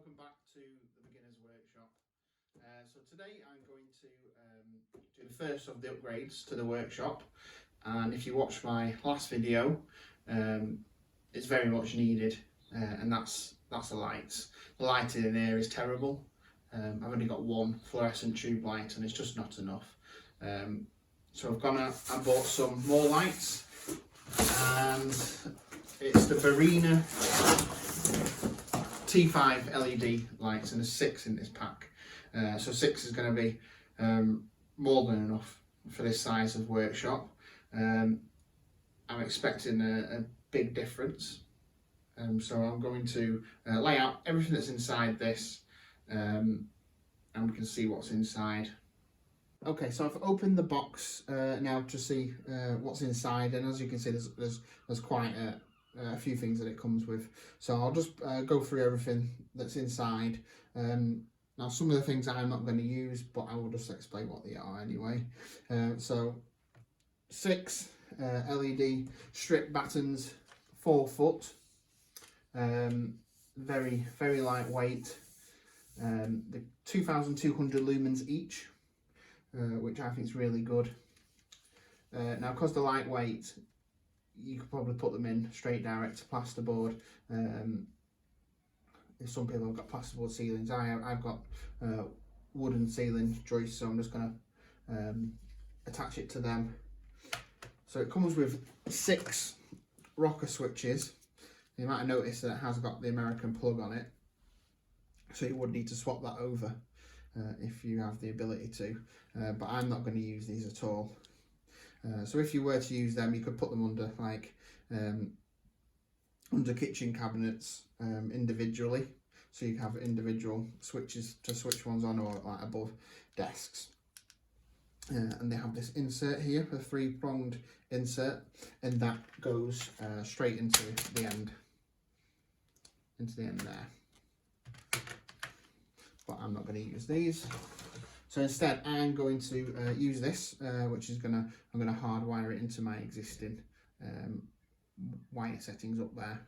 welcome back to the Beginner's Workshop. So today I'm going to do the first of the upgrades to the workshop, and if you watched my last video, it's very much needed, and that's the lights. The lighting in here is terrible. I've only got one fluorescent tube light and it's just not enough. So I've gone out and bought some more lights, and it's the Barina T5 LED lights, and there's 6 in this pack. So 6 is going to be more than enough for this size of workshop. I'm expecting a big difference. So I'm going to lay out everything that's inside this, and we can see what's inside. Okay, so I've opened the box now to see what's inside, and as you can see, there's quite a few things that it comes with. So I'll just go through everything that's inside. Now, some of the things I'm not going to use, but I will just explain what they are anyway. So 6 LED strip battens, 4 foot, very lightweight. The 2,200 lumens each, which I think is really good. Now, because they're lightweight, you could probably put them in straight direct to plasterboard. Some people have got plasterboard ceilings. I've got wooden ceiling joists, so I'm just going to attach it to them. So it comes with 6 rocker switches. You might have noticed that it has got the American plug on it, so you would need to swap that over if you have the ability to, but I'm not going to use these at all. So if you were to use them, you could put them under under kitchen cabinets individually, so you have individual switches to switch ones on, or like above desks. And they have this insert here, a 3-pronged insert, and that goes straight into the end there. But I'm not going to use these. So instead, I'm going to use this, which is I'm gonna hardwire it into my existing wire settings up there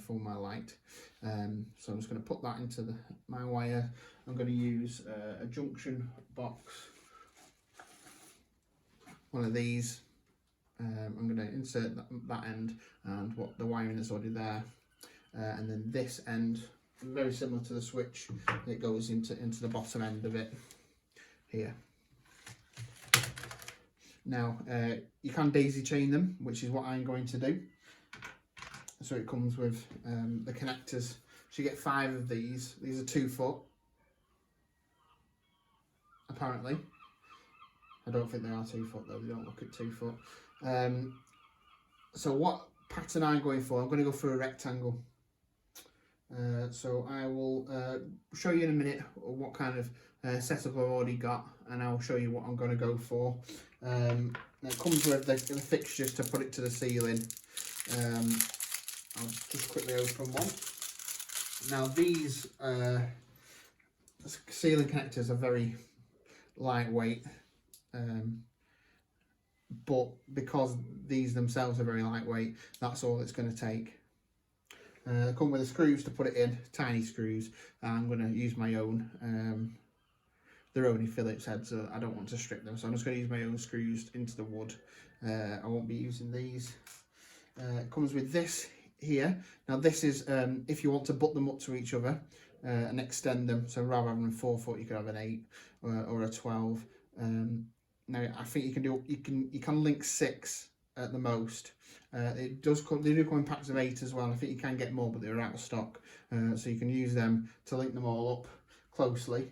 for my light. So I'm just going to put that into my wire. I'm going to use a junction box, one of these. I'm going to insert that end and what the wiring is already there, and then this end, very similar to the switch, it goes into the bottom end of it here. Now you can daisy chain them, which is what I'm going to do. So it comes with the connectors. So you get 5 of these. These are 2 foot, apparently. I don't think they are 2 foot though, they don't look at 2 foot. So what pattern I'm going for, I'm going to go for a rectangle. So I will show you in a minute what kind of setup I've already got, and I'll show you what I'm going to go for. It comes with the fixtures to put it to the ceiling. I'll just quickly open one. Now these ceiling connectors are very lightweight, but because these themselves are very lightweight, that's all it's going to take. Come with the screws to put it in, tiny screws. I'm going to use my own. They're only Phillips heads, so I don't want to strip them, so I'm just going to use my own screws into the wood. I won't be using these. It comes with this here. Now this is if you want to butt them up to each other and extend them. So rather than 4 foot, you could have an 8 or a 12. Now I think you can do you can link 6 at the most. They do come in packs of 8 as well. I think you can get more, but they're out of stock. So you can use them to link them all up closely.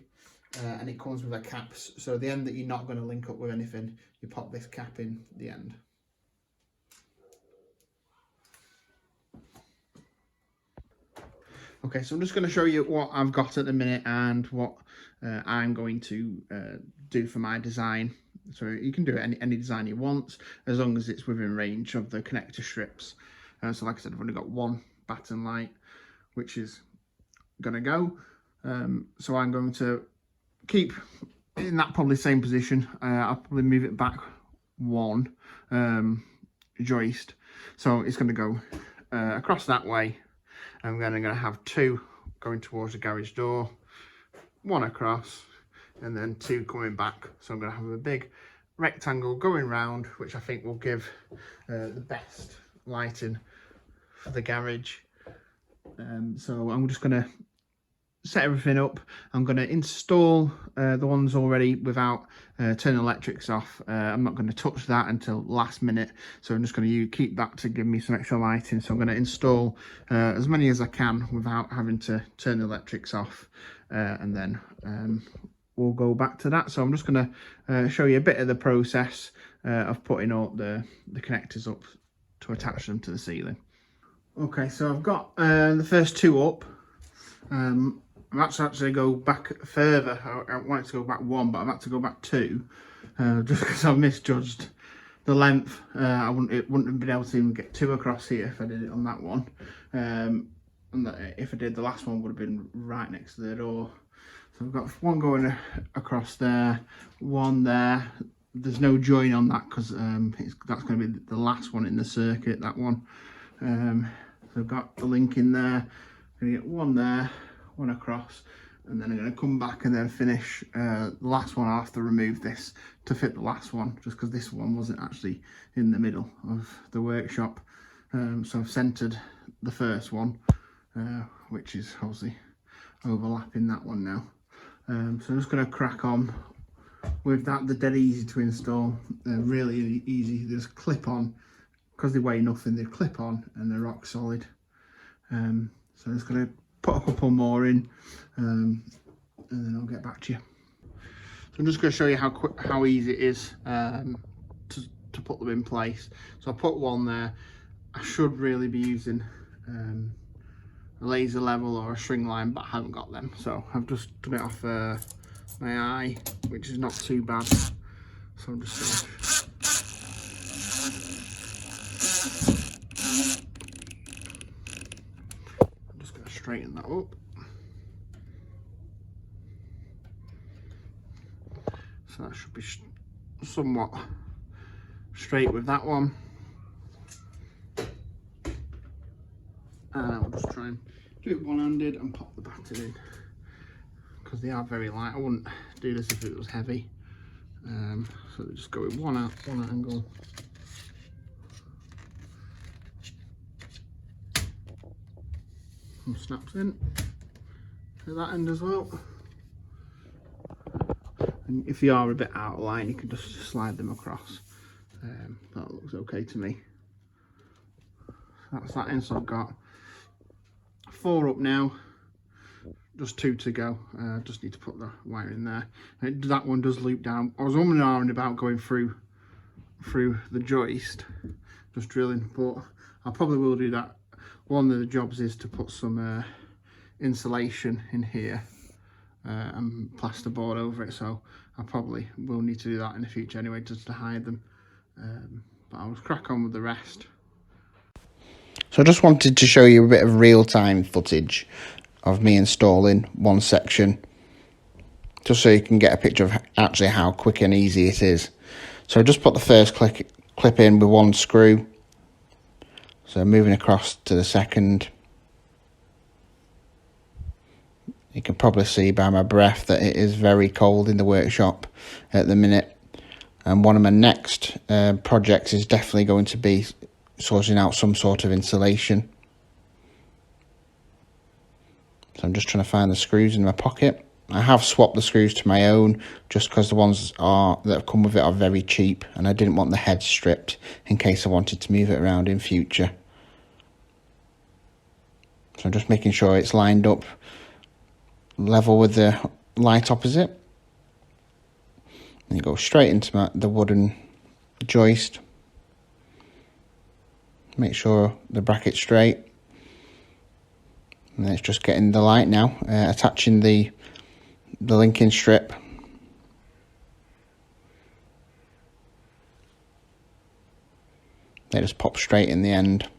And it comes with a cap. So the end that you're not going to link up with anything, you pop this cap in the end. Okay, so I'm just going to show you what I've got at the minute and what I'm going to do for my design. So you can do any design you want, as long as it's within range of the connector strips. So like I said, I've only got one batten light, which is going to go. So I'm going to keep in that probably same position. I'll probably move it back 1 joist. So it's going to go across that way. I'm going to have 2 going towards the garage door, 1 across, and then 2 coming back. So I'm going to have a big rectangle going round, which I think will give the best lighting for the garage. So I'm just going to set everything up. I'm going to install the ones already without turning electrics off. I'm not going to touch that until last minute, so I'm just going to keep that to give me some extra lighting. So I'm going to install as many as I can without having to turn the electrics off, and then we'll go back to that. So I'm just going to show you a bit of the process of putting all the connectors up to attach them to the ceiling. Okay, so I've got the first 2 up. I've actually go back further. I wanted to go back 1, but I've had to go back 2, just because I've misjudged the length. It wouldn't have been able to even get 2 across here if I did it on that one. And if I did, the last one would have been right next to the door. So I've got 1 going across there, 1 there. There's no join on that because that's going to be the last one in the circuit, that one. So I've got the link in there. I'm going to get 1 there, 1 across, and then I'm going to come back and then finish the last one. I'll have to remove this to fit the last one, just because this one wasn't actually in the middle of the workshop. So I've centered the first one, which is obviously overlapping that one now. So I'm just going to crack on with that. They're dead easy to install. They're really easy. They just clip on, because they weigh nothing. They clip on and they're rock solid. So I'm just going to put a couple more in, and then I'll get back to you. So I'm just going to show you how easy it is to put them in place. So I put 1 there. I should really be using a laser level or a string line, but I haven't got them, so I've just done it off my eye, which is not too bad. So I'm just going to straighten that up. So that should be somewhat straight with that one. And I'll just try and do it one-handed and pop the batten in, because they are very light. I wouldn't do this if it was heavy. So they just go with one angle. And snaps in to that end as well. And if you are a bit out of line, you can just slide them across. That looks okay to me. That's that in. So I've got 4 up now, just 2 to go. Just need to put the wire in there. That one does loop down. I was umming and ahhing about going through the joist, just drilling, but I probably will do that. One of the jobs is to put some insulation in here and plasterboard over it, so I probably will need to do that in the future anyway, just to hide them. But I'll crack on with the rest. So I just wanted to show you a bit of real-time footage of me installing one section, just so you can get a picture of actually how quick and easy it is. So I just put the first clip in with 1 screw. So moving across to the second. You can probably see by my breath that it is very cold in the workshop at the minute. And one of my next projects is definitely going to be sorting out some sort of insulation. So I'm just trying to find the screws in my pocket. I have swapped the screws to my own, just because the ones that have come with it are very cheap, and I didn't want the head stripped in case I wanted to move it around in future. So I'm just making sure it's lined up level with the light opposite. And you go straight into the wooden joist. Make sure the bracket's straight. And it's just getting the light now, attaching the linking strip. They just pop straight in the end.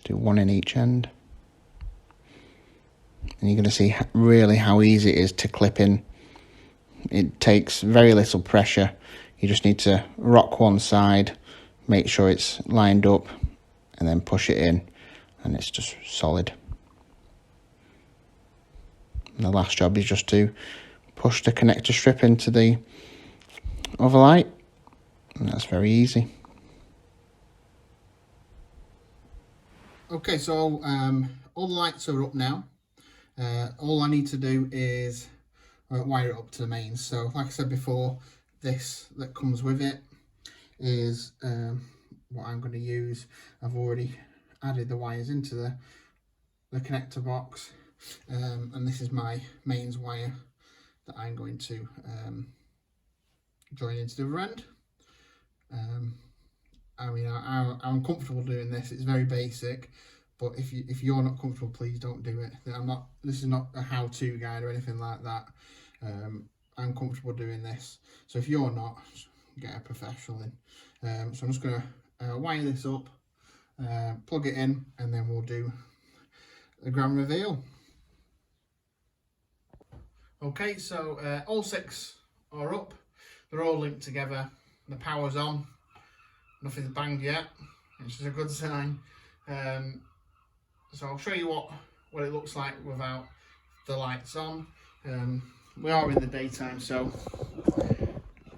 Do 1 in each end. And you're going to see really how easy it is to clip in. It takes very little pressure. You just need to rock one side, make sure it's lined up, and then push it in. and it's just solid. And the last job is just to push the connector strip into the other light, and that's very easy. Okay, so all the lights are up now. All I need to do is wire it up to the mains. So like I said before, this that comes with it is what I'm going to use. I've already added the wires into the connector box, and this is my mains wire that I'm going to join into the other end. I mean, I'm comfortable doing this. It's very basic, but if you're not comfortable, please don't do it. This is not a how-to guide or anything like that. I'm comfortable doing this, so if you're not, get a professional in. So I'm just going to wire this up, plug it in, and then we'll do the grand reveal. Okay, so all 6 are up. They're all linked together. The power's on. Nothing's banged yet, which is a good sign. So I'll show you what it looks like without the lights on. We are in the daytime, so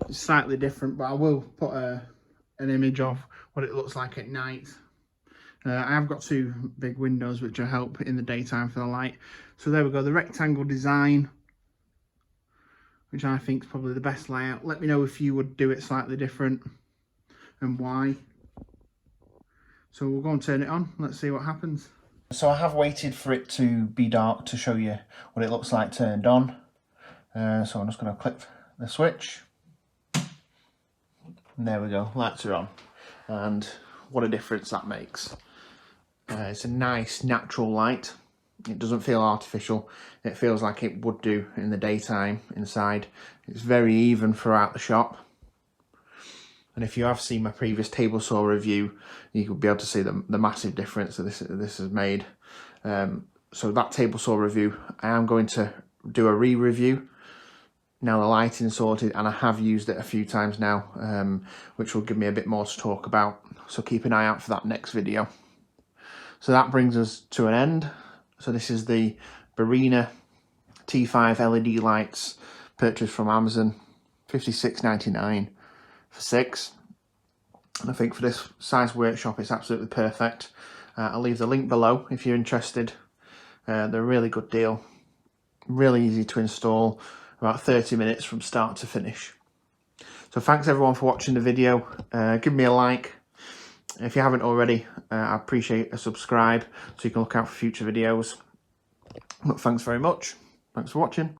it's slightly different, but I will put an image of what it looks like at night. I have got 2 big windows which will help in the daytime for the light. So there we go, the rectangle design, which I think is probably the best layout. Let me know if you would do it slightly different and why. So we'll go and turn it on. Let's see what happens. So I have waited for it to be dark to show you what it looks like turned on. So I'm just going to click the switch. And there we go, lights are on. And what a difference that makes. It's a nice natural light. It doesn't feel artificial. It feels like it would do in the daytime inside. It's very even throughout the shop. And if you have seen my previous table saw review, you could be able to see the massive difference that this has made. So that table saw review, I am going to do a re-review. Now the lighting's sorted, and I have used it a few times now, which will give me a bit more to talk about. So keep an eye out for that next video. So that brings us to an end. So this is the Barina T5 LED lights purchased from Amazon, $56.99 for 6. And I think for this size workshop it's absolutely perfect. I'll leave the link below if you're interested. They're a really good deal, really easy to install, about 30 minutes from start to finish. So thanks everyone for watching the video. Give me a like if you haven't already. I appreciate a subscribe so you can look out for future videos. But thanks very much. Thanks for watching.